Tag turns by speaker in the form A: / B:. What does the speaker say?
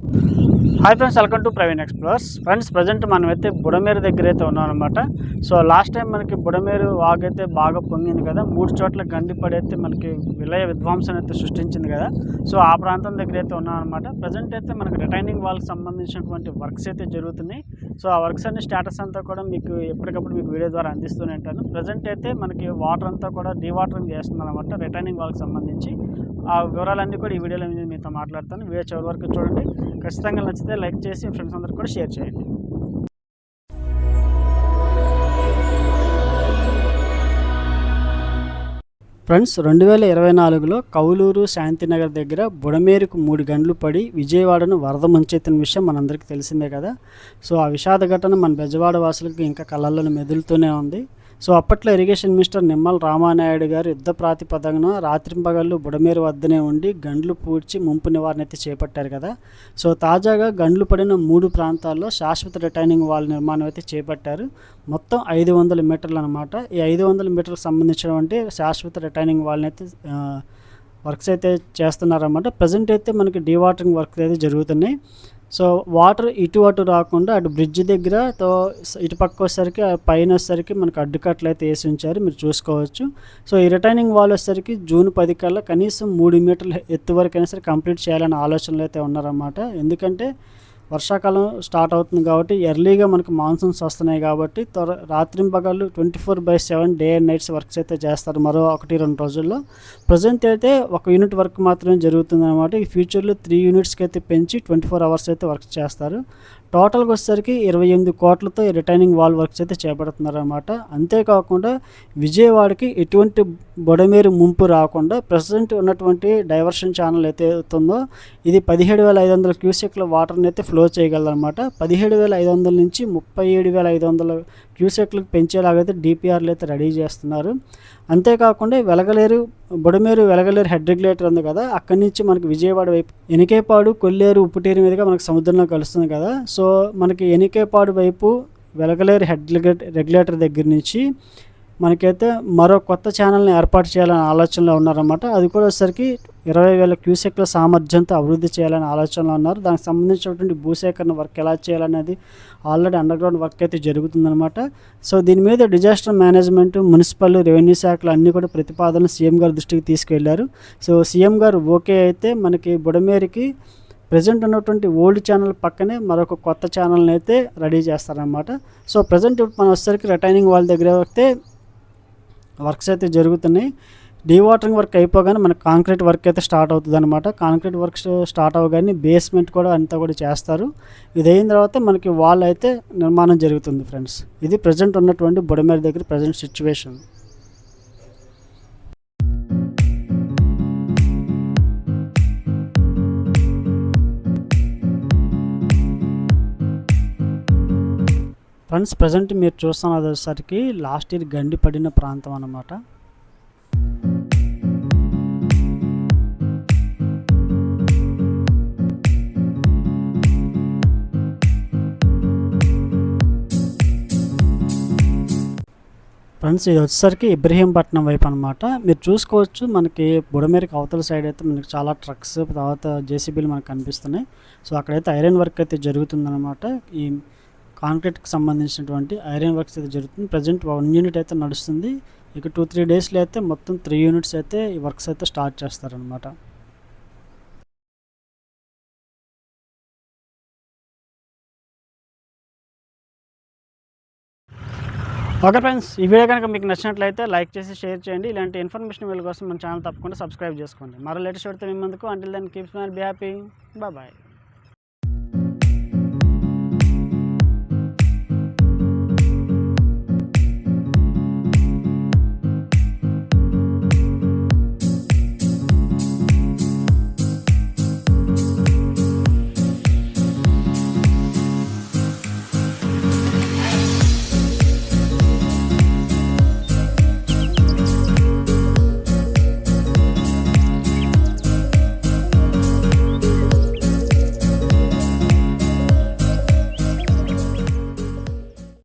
A: Hi friends, welcome to Praveen explorers. Friends, present మనమైతే బుడమేరు దగ్గర అయితే ఉన్నాం అనమాట. సో లాస్ట్ టైం మనకి బుడమేరు వాగైతే బాగా పొంగింది కదా, 3 చోట్ల గండిపడి అయితే మనకి విలయ విధ్వంసం అయితే సృష్టించింది కదా. సో ఆ ప్రాంతం దగ్గర అయితే ఉన్నాం అనమాట. ప్రజెంట్ అయితే మనకి రిటైనింగ్ వాల్కి సంబంధించినటువంటి వర్క్స్ అయితే జరుగుతున్నాయి. సో ఆ వర్క్స్ అన్ని స్టేటస్ అంతా కూడా మీకు ఎప్పటికప్పుడు మీకు వీడియో ద్వారా అందిస్తూనే ఉంటాను. ప్రజెంట్ అయితే మనకి వాటర్ అంతా కూడా డీవాటరింగ్ చేస్తుంది అనమాట రిటైనింగ్ వాల్కి సంబంధించి. ఆ వివరాలన్నీ కూడా ఈ వీడియోలో మీతో మాట్లాడతాను. వీడియో చివరి వరకు చూడండి. ఖచ్చితంగా నచ్చితే లైక్ చేసి ఫ్రెండ్స్ అందరికి కూడా షేర్ చేయండి. ఫ్రెండ్స్, 2024లో కౌలూరు శాంతినగర్ దగ్గర బుడమేరుకు 3 గంటలు పడి విజయవాడను వరద ముంచెత్తిన విషయం మనందరికీ తెలిసిందే కదా. సో ఆ విషాద ఘటన మన బెజవాడ వాసులకు ఇంకా కళ్ళల్లో మెదులుతూనే ఉంది. సో అప్పట్లో ఇరిగేషన్ మినిస్టర్ నిమ్మల రామానాయుడు గారు యుద్ధ ప్రాతిపదికన రాత్రింపగళ్ళు బుడమేరు వద్దనే ఉండి గండ్లు పూడ్చి ముంపు నివారణ అయితే చేపట్టారు కదా. సో తాజాగా గండ్లు పడిన 3 ప్రాంతాల్లో శాశ్వత రిటైనింగ్ వాల్ నిర్మాణం అయితే చేపట్టారు. మొత్తం 500 మీటర్లు అనమాట. ఈ 500 మీటర్లకు సంబంధించినటువంటి శాశ్వత రిటైనింగ్ వాల్ని అయితే వర్క్స్ అయితే చేస్తున్నారన్నమాట. ప్రజెంట్ అయితే మనకి డీవాటరింగ్ వర్క్స్ అయితే జరుగుతున్నాయి. సో వాటర్ ఇటు అటు రాకుండా అటు బ్రిడ్జ్ దగ్గర ఇటు పక్క వచ్చేసరికి పైన వచ్చేసరికి మనకు అడ్డుకట్లు అయితే వేసి ఉంచారు, మీరు చూసుకోవచ్చు. సో ఈ రిటైనింగ్ వాల్ వచ్చేసరికి జూన్ 10 కల్లా కనీసం 3 మీటర్ల ఎత్తు వరకు అయినా సరే కంప్లీట్ చేయాలనే ఆలోచనలు అయితే ఉన్నారన్నమాట. ఎందుకంటే వర్షాకాలం స్టార్ట్ అవుతుంది కాబట్టి, ఎర్లీగా మనకు మాన్సూన్స్ వస్తున్నాయి కాబట్టి రాత్రింపగళ్ళు 24/7 డే అండ్ నైట్స్ వర్క్స్ అయితే చేస్తారు మరో 1-2 రోజుల్లో. ప్రజెంట్ అయితే 1 యూనిట్ వర్క్ మాత్రమే జరుగుతుంది అనమాట. ఈ ఫ్యూచర్లో 3 యూనిట్స్కి అయితే పెంచి 24 అవర్స్ అయితే వర్క్ చేస్తారు. టోటల్గా వచ్చేసరికి 28 కోట్లతో ఈ రిటైనింగ్ వాల్ వర్క్స్ అయితే చేపడుతున్నారన్నమాట. అంతేకాకుండా విజయవాడకి ఎటువంటి బుడమేరు ముంపు రాకుండా ప్రజెంట్ ఉన్నటువంటి డైవర్షన్ ఛానల్ అయితే అవుతుందో ఇది 17,500 క్యూసెక్ల వాటర్ని అయితే ఫ్లో చేయగలదన్నమాట. 17,500 నుంచి 37,500 క్యూసెక్లకు పెంచేలాగైతే డిపిఆర్లు అయితే రెడీ చేస్తున్నారు. అంతేకాకుండా బుడమేరు వెలగలేరు హెడ్ రెగ్యులేటర్ ఉంది కదా, అక్కడి నుంచి మనకి విజయవాడ వైపు ఎనికేపాడు, కొల్లేరు, ఉప్పుటేరు మీదుగా మనకు సముద్రంలో కలుస్తుంది కదా. సో మనకి ఎనికేపాడు వైపు వెలగలేరు హెడ్ రెగ్యులేటర్ దగ్గర నుంచి మనకైతే మరో కొత్త ఛానల్ని ఏర్పాటు చేయాలని ఆలోచనలో ఉన్నారన్నమాట. అది కూడా వచ్చేసరికి 20,000 క్యూసెక్ల సామర్థ్యంతో అభివృద్ధి చేయాలని ఆలోచనలో ఉన్నారు. దానికి సంబంధించినటువంటి భూసేకరణ వర్క్ ఎలా చేయాలనేది ఆల్రెడీ అండర్గ్రౌండ్ వర్క్ అయితే జరుగుతుందన్నమాట. సో దీని మీద డిజాస్టర్ మేనేజ్మెంట్, మున్సిపల్, రెవెన్యూ శాఖలు అన్నీ కూడా ప్రతిపాదనలు సీఎం గారి దృష్టికి తీసుకెళ్లారు. సో సీఎం గారు ఓకే అయితే మనకి బుడమేరుకి ప్రజెంట్ ఉన్నటువంటి ఓల్డ్ ఛానల్ పక్కనే మరొక కొత్త ఛానల్ని అయితే రెడీ చేస్తారనమాట. సో ప్రజెంట్ ఇప్పుడు మనం వచ్చేసరికి రిటైనింగ్ వాల్ దగ్గర అయితే వర్క్స్ అయితే జరుగుతున్నాయి. డీవాటరింగ్ వర్క్ అయిపోగానే మనకు కాంక్రీట్ వర్క్ అయితే స్టార్ట్ అవుతుంది అనమాట. కాంక్రీట్ వర్క్ స్టార్ట్ అవ్వగానే బేస్మెంట్ కూడా అంతా కూడా చేస్తారు. ఇది అయిన తర్వాత మనకి వాల్ అయితే నిర్మాణం జరుగుతుంది ఫ్రెండ్స్. ఇది ప్రజెంట్ ఉన్నటువంటి బుడమేరు దగ్గర ప్రజెంట్ సిచ్యువేషన్. ఫ్రెండ్స్, ప్రజెంట్ మీరు చూస్తున్నది వచ్చేసరికి లాస్ట్ ఇయర్ గండి పడిన ప్రాంతం అన్నమాట. ఫ్రెండ్స్, ఇది వచ్చేసరికి ఇబ్రహీంపట్నం వైపు అనమాట. మీరు చూసుకోవచ్చు, మనకి బుడమేరుకి అవతల సైడ్ అయితే మనకి చాలా ట్రక్స్, తర్వాత జేసీబీలు మనకు కనిపిస్తున్నాయి. సో అక్కడైతే ఐరన్ వర్క్ అయితే జరుగుతుందన్నమాట. ఈ కాంక్రీట్కి సంబంధించినటువంటి ఐరన్ వర్క్స్ అయితే జరుగుతుంది. ప్రజెంట్ 1 యూనిట్ అయితే నడుస్తుంది. ఇక 2-3 డేస్లో అయితే మొత్తం 3 యూనిట్స్ అయితే ఈ వర్క్స్ అయితే స్టార్ట్ చేస్తారనమాట. ఓకే ఫ్రెండ్స్, ఈ వీడియో కనుక మీకు నచ్చినట్లయితే లైక్ చేసి షేర్ చేయండి. ఇలాంటి ఇన్ఫర్మేషన్ వీళ్ళ కోసం మన ఛానల్ తప్పకుండా సబ్స్క్రైబ్ చేసుకోండి. మరో లేటెస్ట్ వీడియోతో మీ ముందుకు. Until then keep smile, be happy, bye.